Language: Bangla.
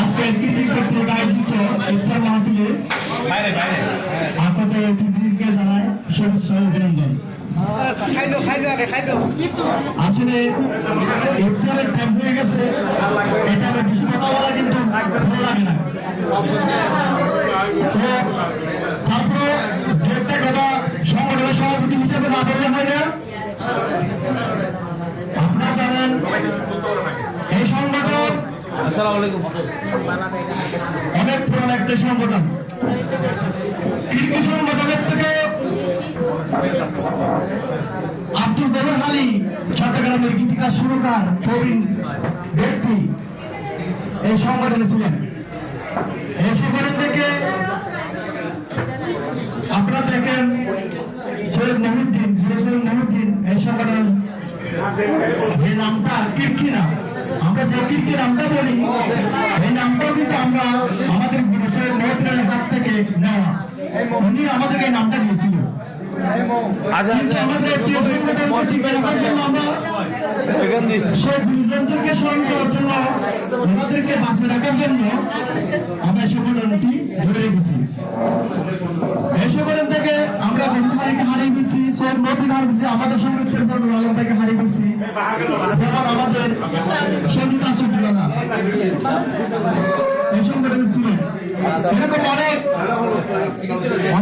আজকে কৃতি কর্তৃক আয়োজিত ইফতার মাহফিলে আপনাদের অতিথিকে জানায় শুভেচ্ছা অভিনন্দন। আসলে ইফতারের টাইম হয়ে গেছে, এটা বেশি কথা বলা কিন্তু ভালো লাগে না। তারপরে একটা কথা সংগঠনের সভাপতি হিসেবে না বললে হয় না। আপনারা জানেন এই সংগঠন অনেক পুরান একটা সংগঠন। কৃষি সংগঠনের থেকে আব্দুল গফুর আলী চট্টগ্রামের গীতিকার সুরকার প্রবীণ ব্যক্তি এই সংগঠনে ছিলেন। এই সংগঠন থেকে আপনারা দেখেন সৈয়দ মহিউদ্দিন এই সংগঠন যে নামটা কিরকি নাম, আমরা যে কিরকি নামটা বলি এই নামটাও কিন্তু আমরা আমাদের সৈয়দ মহিউদ্দিনের হাত থেকে নেওয়া। উনি আমাদেরকে এই নামটা দিয়েছিল। আমাদের সেই গুরুজনদেরকে স্মরণ করার জন্য, আমাদেরকে বাঁচিয়ে রাখার জন্য আমরা সংগঠনটি ধরে রেখেছি। এই সংগঠন থেকে আমরা গণতান্ত্রিককে হারিয়ে ফেলছি, সৈয়দ মহিউদ্দিন হারিয়ে ফেলছি, আমাদের সঙ্গে ফেরদৌসুল আলম থেকে হারিয়ে ফেলছি, যেমন আমাদের সঙ্গীত আশ্চর্যতা এই সংগঠনে ছিলেন। এরকম অনেক